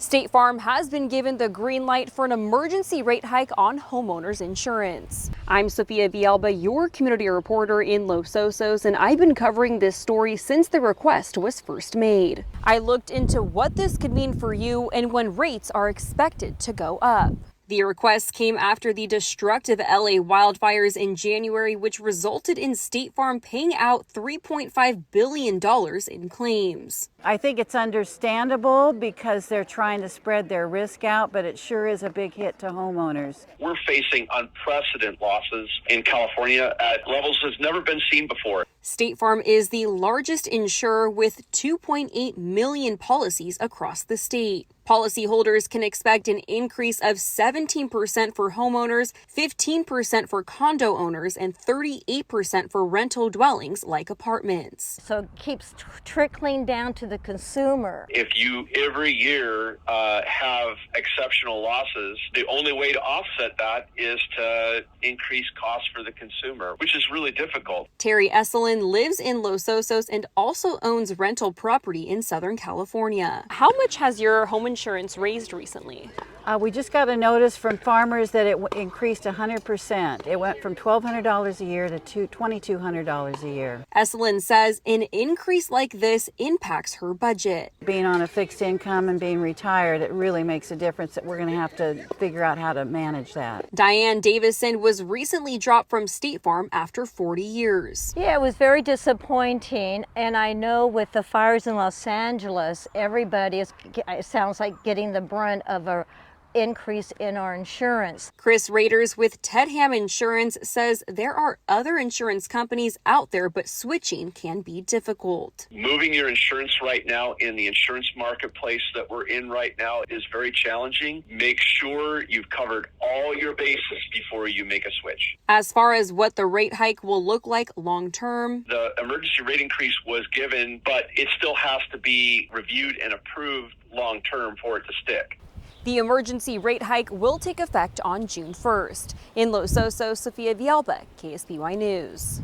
State Farm has been given the green light for an emergency rate hike on homeowners insurance. I'm Sophia Villalba, your community reporter in Los Osos, and I've been covering this story since the request was first made. I looked into what this could mean for you and when rates are expected to go up. The request came after the destructive LA wildfires in January, which resulted in State Farm paying out $3.5 billion in claims. I think it's understandable because they're trying to spread their risk out, but it sure is a big hit to homeowners. We're facing unprecedented losses in California at levels that's never been seen before. State Farm is the largest insurer with 2.8 million policies across the state. Policyholders can expect an increase of 17% for homeowners, 15% for condo owners, and 38% for rental dwellings like apartments. So it keeps trickling down to the consumer. If you every year have exceptional losses, the only way to offset that is to increase costs for the consumer, which is really difficult. Terry Esselin lives in Los Osos and also owns rental property in Southern California. How much has your home insurance raised recently? We just got a notice from farmers that it increased 100%. It went from $1,200 a year to $2,200 a year. Esselin says an increase like this impacts her budget. Being on a fixed income and being retired, it really makes a difference that we're going to have to figure out how to manage that. Diane Davison was recently dropped from State Farm after 40 years. Yeah, it was very disappointing, and I know with the fires in Los Angeles, everybody is, it sounds like, getting the brunt of a increase in our insurance. Chris Raiders with Tedham Insurance says there are other insurance companies out there, but switching can be difficult. Moving your insurance right now in the insurance marketplace that we're in right now is very challenging. Make sure you've covered all your bases before you make a switch. As far as what the rate hike will look like long term, the emergency rate increase was given, but it still has to be reviewed and approved long term for it to stick. The emergency rate hike will take effect on June 1st. In Los Osos, Sophia Villalba, KSBY News.